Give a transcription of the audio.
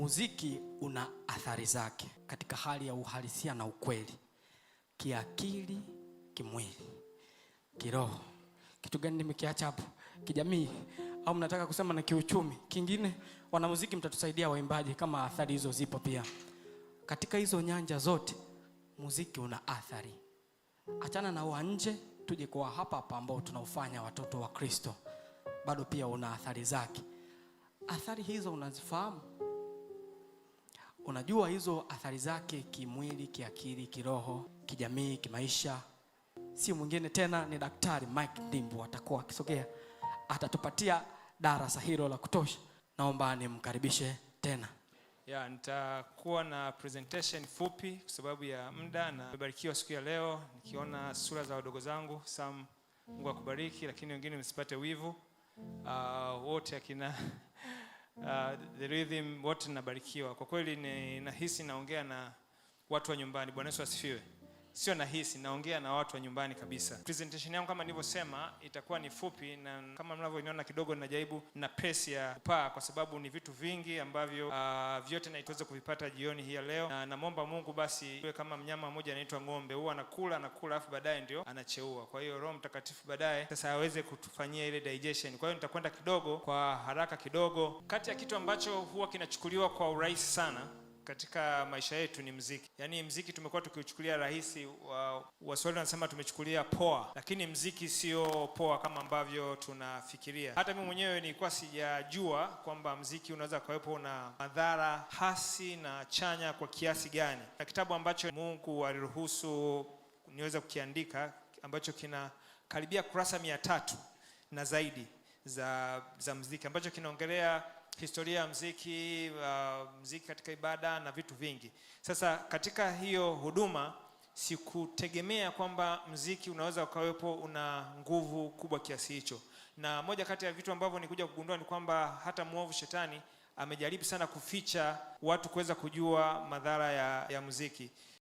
Muziki una athari zake katika hali ya uhalisia na ukweli, kiakili, kimwili, kiroho. Kitu gani nimekiacha hapo? Kijamii au mnataka kusema na kiuchumi? Kingine, wanamuziki mtatusaidia waimbaji kama athari hizo zipo pia. Katika hizo nyanja zote muziki una athari. Achana na wa nje, tuje kwa hapa ambao tunaufanya watoto wa Kristo. Bado pia una athari zake. Athari hizo unazifahamu? Unajua hizo athari zake kimwili, kiakili, kiroho, kijamii, kimaisha. Si mwingine tena ni Daktari Mike Dimbu, atakuwa akisogea, atatupatia darasa hilo la kutosha. Naomba nimkaribishe tena. Nitakuwa na presentation fupi kwa sababu ya muda, na nimebarikiwa siku ya leo nikiona sura za wadogo zangu. Sam, Mungu akubariki, lakini wengine msipate wivu. Wote akina the rhythm wote nabarikiwa. Kwa kweli nahisi naongea na watu wa nyumbani. Bwana Yesu asifiwe. Sio nahisi, naongea na watu wa nyumbani kabisa. Presentation yangu kama nilivyosema itakuwa ni fupi, na kama mnavyoniona kidogo najaribu na press ya kupaa kwa sababu ni vitu vingi ambavyo vyote naitaweza kuvipata jioni hii ya leo. Na naomba Mungu basi iwe kama mnyama mmoja anaitwa ng'ombe, huwa anakula alafu baadaye ndio anacheua. Kwa hiyo Roho Mtakatifu baadaye sasa aweze kutufanyia ile digestion. Kwa hiyo nitakwenda kidogo kwa haraka kidogo. Kati ya kitu ambacho huwa kinachukuliwa kwa urahisi sana katika maisha yetu ni muziki. Yaani muziki tumekuwa tukiuchukulia rahisi, Waswahili wanasema tumechukulia poa, lakini muziki sio poa kama ambavyo tunafikiria. Hata mimi mwenyewe nilikuwa sijajua kwamba muziki unaweza kuwepo na madhara hasi na chanya kwa kiasi gani. Na kitabu ambacho Mungu aliruhusu niweze kukiandika ambacho kina karibia kurasa 300 na zaidi za muziki, ambacho kinaongelea historia ya muziki, muziki katika ibada na vitu vingi. Sasa katika hiyo huduma sikutegemea kwamba muziki unaweza ukawepo una nguvu kubwa kiasi hicho. Na moja kati ya vitu ambavyo nikuja kugundua ni kwamba hata mwovu shetani amejaribu sana kuficha watu kuweza kujua madhara ya muziki.